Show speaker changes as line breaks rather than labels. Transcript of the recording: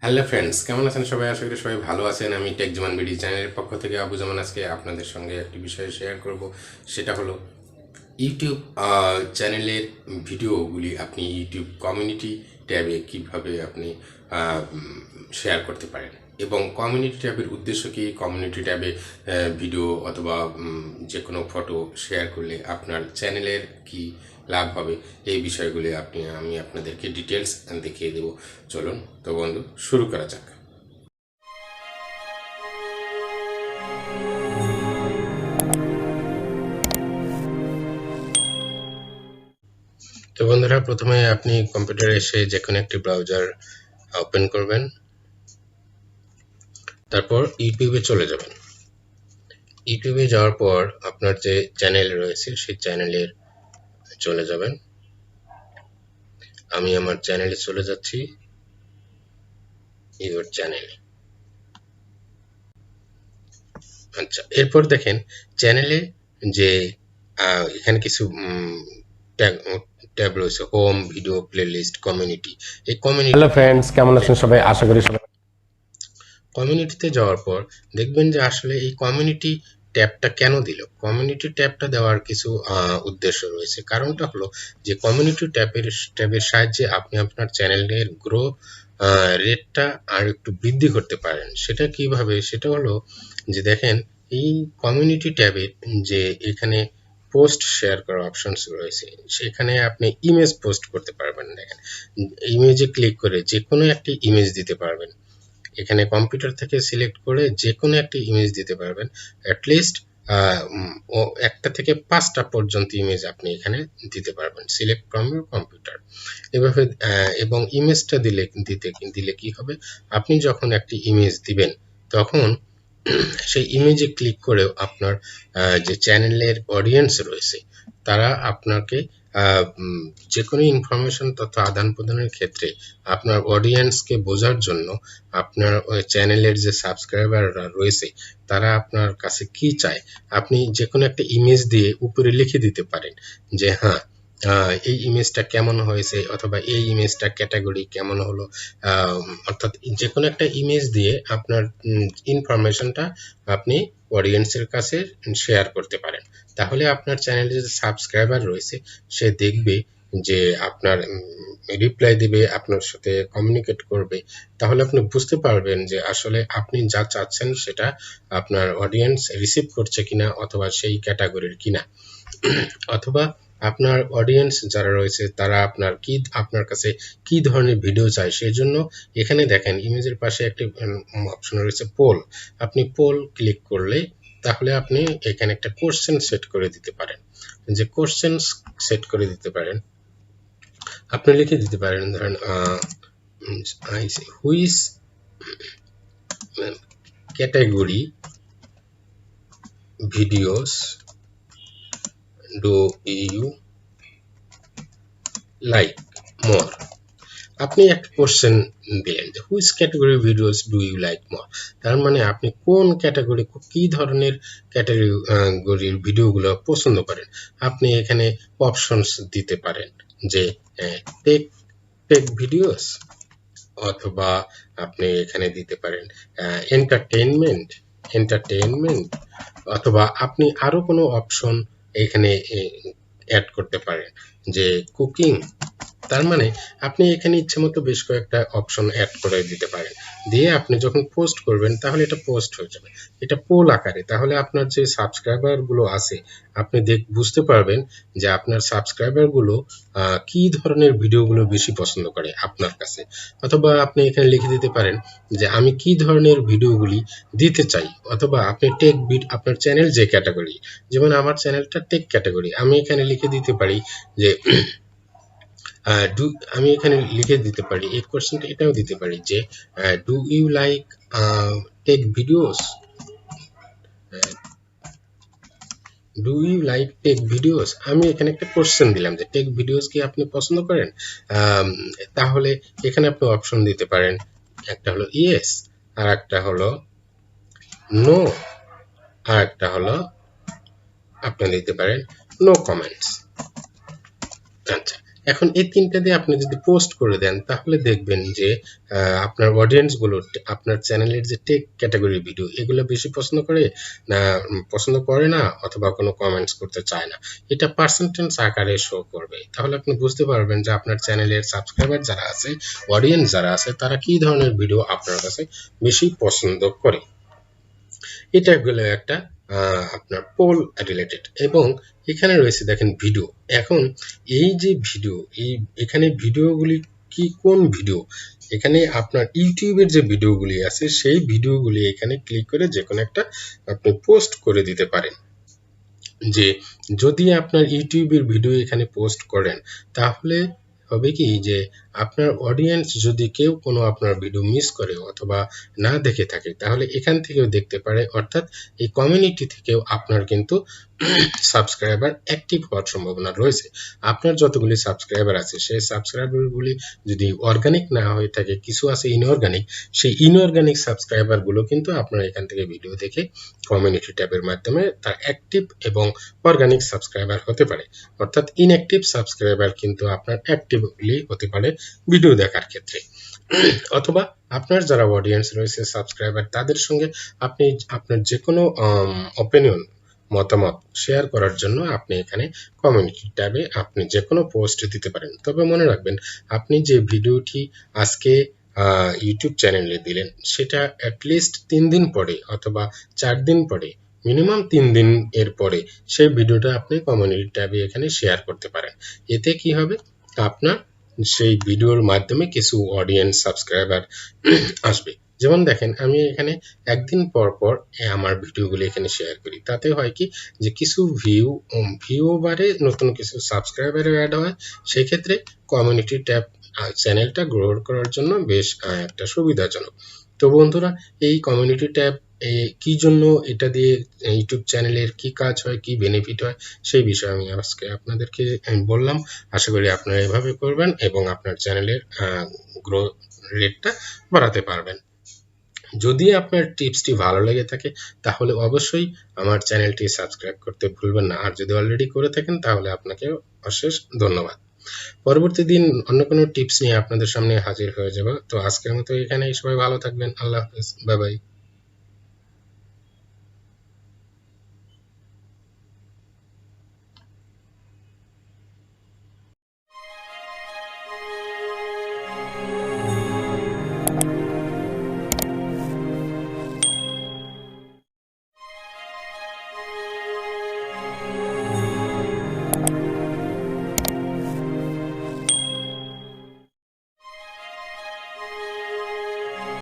Hello friends, কেমন আছেন সবাই? আশা করি সবাই ভালো আছেন। আমি টেকজামান চ্যানেলের পক্ষ থেকে আবু জামান আজকে আপনাদের সঙ্গে একটি বিষয় শেয়ার করব। সেটা হলো ইউটিউব চ্যানেলের ভিডিওগুলি আপনি ইউটিউব কমিউনিটি ট্যাবে কিভাবে আপনি শেয়ার করতে পারেন, এবং কমিউনিটি ট্যাবের উদ্দেশ্য কি, কমিউনিটি ট্যাবে ভিডিও অথবা যে কোনো ফটো শেয়ার করলে আপনার চ্যানেলের কি লাভ হবে, এই বিষয়গুলি আমি আপনাদেরকে ডিটেলস দেখিয়ে দেব। চলুন তো বন্ধু, শুরু করা যাক। তো বন্ধুরা, প্রথমে আপনি কম্পিউটারে এসে যে কোনো একটি ব্রাউজার ওপেন করবেন, তারপর ইউটিউবে চলে যাবেন। ইউটিউবে যাওয়ার পর আপনার যে চ্যানেল রয়েছে সেই চ্যানেলের চলে যাবেন। আমি আমার চ্যানেলে চলে যাচ্ছি, ইউর চ্যানেল। আচ্ছা, এরপর দেখেন চ্যানেলে যে এখানে কিছু ট্যাব রয়েছে: হোম, ভিডিও, প্লেলিস্ট, কমিউনিটি। এই কমিউনিটি,
হ্যালো ফ্রেন্ডস, কেমন আছেন সবাই? আশা করি সবাই
কমিউনিটিতে যাওয়ার পর দেখবেন যে আসলে এই কমিউনিটি ট্যাবটা কেন দিল। কমিউনিটি ট্যাবটা দেওয়ার কিছু উদ্দেশ্য রয়েছে। কারণটা হলো যে কমিউনিটি ট্যাবের সাহায্যে আপনি আপনার চ্যানেলের গ্রো রেটটা আর একটু বৃদ্ধি করতে পারেন। সেটা কিভাবে? সেটা হলো যে দেখেন, এই কমিউনিটি ট্যাবে যে এখানে পোস্ট শেয়ার করার অপশনস রয়েছে, সেখানে আপনি ইমেজ পোস্ট করতে পারবেন। দেখেন, ইমেজে ক্লিক করে যে কোনো একটি ইমেজ দিতে পারবেন। এখানে কম্পিউটার থেকে সিলেক্ট করে যে কোনো একটি ইমেজ দিতে পারবেন। অ্যাটলিস্ট একটা থেকে 5টা পর্যন্ত ইমেজ আপনি এখানে দিতে পারবেন, সিলেক্ট ফ্রম ইউর কম্পিউটার। এভাবে এবং ইমেজটা দিলে কি হবে, আপনি যখন একটি ইমেজ দিবেন তখন সেই ইমেজে ক্লিক করে আপনার যে চ্যানেলের অডিয়েন্স রয়েছে তারা আপনাকে যে কোনো ইনফরমেশন তথ্য আদান প্রদানের ক্ষেত্রে আপনার অডিয়েন্সকে বোঝার জন্য আপনার চ্যানেলের যে সাবস্ক্রাইবাররা রয়েছে তারা আপনার কাছে কি চায়, আপনি যে কোনো একটা ইমেজ দিয়ে উপরে লিখে দিতে পারেন যে হ্যাঁ, এই ইমেজটা কেমন হয়েছে, অথবা এই ইমেজটা ক্যাটাগরি কেমন হলো। অর্থাৎ যে কোনো একটা ইমেজ দিয়ে আপনার ইনফরমেশনটা আপনি অডিয়েন্সের কাছে শেয়ার করতে পারেন। তাহলে আপনার চ্যানেলে যে সাবস্ক্রাইবার রয়েছে সে দেখবে, যে আপনার রিপ্লাই দিবে, আপনার সাথে কমিউনিকেট করবে। তাহলে আপনি বুঝতে পারবেন যে আসলে আপনি যা চাচ্ছেন সেটা আপনার অডিয়েন্স রিসিভ করছে কিনা, অথবা সেই ক্যাটাগরির কিনা। অথবা আপনার অডিয়েন্স যারা রয়েছে তারা আপনার কাছে কি ধরনের ভিডিও চায়, সেই জন্য এখানে দেখেন ইমেজের পাশে একটি অপশন রয়েছে পোল। আপনি পোল ক্লিক করলে তাহলে আপনি এখানে একটা কোশ্চেন সেট করে দিতে পারেন। যে কোশ্চেন সেট করে দিতে পারেন, আপনি লিখে দিতে পারেন, ধরেন which category videos do you like more. আপনি একটা কোশ্চেন দিলেন যে which category videos do you like more. তার মানে আপনি কোন ক্যাটাগরি, কি ধরনের ক্যাটাগরির ভিডিওগুলো পছন্দ করেন। আপনি এখানে অপশনস দিতে পারেন যে টেক টেক ভিডিওস, অথবা আপনি এখানে দিতে পারেন এন্টারটেইনমেন্ট এন্টারটেইনমেন্ট অথবা আপনি আরো কোনো অপশন এখানে অ্যাড করতে পারেন, যে কুকিং। তার মানে আপনি এখানে ইচ্ছে মতো বেশ কয়েকটা অপশন অ্যাড করে দিতে পারেন। দিয়ে আপনি যখন পোস্ট করবেন তাহলে এটা পোস্ট হয়ে যাবে, এটা পোল আকারে। তাহলে আপনার যে সাবস্ক্রাইবার গুলো আছে আপনি বুঝতে পারবেন যে আপনার সাবস্ক্রাইবার গুলো কি ধরনের ভিডিওগুলো বেশি পছন্দ করে আপনার কাছে। অথবা আপনি এখানে লিখে দিতে পারেন যে আমি কি ধরনের ভিডিওগুলি দিতে চাই। অথবা আপনি আপনার চ্যানেল যে ক্যাটাগরি, যেমন আমার চ্যানেলটা টেক ক্যাটাগরি, আমি এখানে লিখে দিতে পারি যে আমি এখানে লিখে দিতে পারি, এই কোশ্চেনটা এটাও দিতে পারি যে do you like tech videos, do you like tech videos. আমি এখানে একটা কোশ্চেন দিলাম যে টেক ভিডিওস কি আপনি পছন্দ করেন। তাহলে এখানে আপনি অপশন দিতে পারেন, একটা হলো ইয়েস, আর একটা হলো নো, আর একটা হলো আপনি দিতে পারেন নো কমেন্টস। আচ্ছা, এখন এই ৩টা দিয়ে আপনি যদি পোস্ট করে দেন তাহলে দেখবেন যে আপনার অডিয়েন্স গুলো আপনার চ্যানেলের যে টেক ক্যাটাগরি ভিডিও এগুলো বেশি পছন্দ করে না পছন্দ করে না, অথবা কোনো কমেন্টস করতে চায় না। এটা পার্সেন্টেজ আকারে শো করবে। তাহলে আপনি বুঝতে পারবেন যে আপনার চ্যানেলের সাবস্ক্রাইবার যারা আছে, অডিয়েন্স যারা আছে, তারা কি ধরনের ভিডিও আপনার কাছে বেশি পছন্দ করে। এটা গেলো একটা আপনার পোল রিলেটেড। এবং এখানে রয়েছে দেখেন ভিডিও। এখন এই যে ভিডিও, এখানে ভিডিওগুলি কি, কোন ভিডিও, এখানে আপনার ইউটিউবের যে ভিডিওগুলি আছে সেই ভিডিওগুলি এখানে ক্লিক করে যে কোনো একটা আপনি পোস্ট করে দিতে পারেন। যে যদি আপনার ইউটিউবের ভিডিও এখানে পোস্ট করেন তাহলে হবে কি যে আপনার অডিয়েন্স যদি কেউ কোনো আপনার ভিডিও মিস করে অথবা না দেখে থাকে তাহলে এখান থেকেও দেখতে পারে, অর্থাৎ এই কমিউনিটি থেকেও আপনার কিন্তু সাবস্ক্রাইবার অ্যাক্টিভ হওয়ার সম্ভাবনা রয়েছে। আপনার যতগুলি সাবস্ক্রাইবার আছে সেই সাবস্ক্রাইবারগুলি যদি অর্গানিক না হয়ে থাকে, কিছু আছে ইনঅর্গানিক, সেই ইনঅর্গানিক সাবস্ক্রাইবারগুলো কিন্তু আপনার এখান থেকে ভিডিও দেখে কমিউনিটি ট্যাবের মাধ্যমে তার অ্যাক্টিভ এবং অর্গানিক সাবস্ক্রাইবার হতে পারে। অর্থাৎ ইনঅ্যাক্টিভ সাবস্ক্রাইবার কিন্তু আপনার অ্যাক্টিভলি হতে পারে ভিডিও দেখার ক্ষেত্রে। অথবা আপনার যারা অডিয়েন্স রয়েছে, সাবস্ক্রাইবার, তাদের সঙ্গে আপনি আপনার যে কোনো অপিনিয়ন, মতামত শেয়ার করার জন্য আপনি এখানে কমিউনিটি ট্যাবে আপনি যে কোনো পোস্ট দিতে পারেন। তবে মনে রাখবেন, আপনি যে ভিডিওটি আজকে ইউটিউব চ্যানেলে দিলেন সেটা অ্যাটলিস্ট 3 দিন পরে অথবা 4 দিন পরে, মিনিমাম 3 দিন এর পরে সেই ভিডিওটা আপনি কমিউনিটি ট্যাবে এখানে শেয়ার করতে পারেন। এতে কি হবে, আপনার সেই ভিডিওর মাধ্যমে কিছু অডিয়েন্স, সাবস্ক্রাইবার আসবে। যেমন দেখেন, আমি এখানে একদিন পর পর আমার ভিডিওগুলো এখানে শেয়ার করি। তাতে হয় কি যে কিছু ভিউ বাড়ে, নতুন কিছু সাবস্ক্রাইবারও অ্যাড হয়। সেক্ষেত্রে কমিউনিটি ট্যাব চ্যানেলটা গ্রো করার জন্য বেশ একটা সুবিধাজনক। তো বন্ধুরা, এই কমিউনিটি ট্যাব কি জন্য, এটা দিয়ে ইউটিউব চ্যানেলের কি কাজ হয়, কি বেনিফিট হয়, সেই বিষয়ে আমি আজকে আপনাদেরকে বললাম। আশা করি আপনারা এভাবে করবেন এবং আপনার চ্যানেলের গ্রো রেটটা বাড়াতে পারবেন। যদি আপনার টিপসটি ভালো লেগে থাকে তাহলে অবশ্যই আমার চ্যানেলটি সাবস্ক্রাইব করতে ভুলবেন না। আর যদি অলরেডি করে থাকেন তাহলে আপনাকে অশেষ ধন্যবাদ। পরবর্তী দিন অন্য কোনো টিপস নিয়ে আপনাদের সামনে হাজির হয়ে যাব। তো আজকের মতো এখানেই, সবাই ভালো থাকবেন। আল্লাহ হাফেজ, বাই বাই।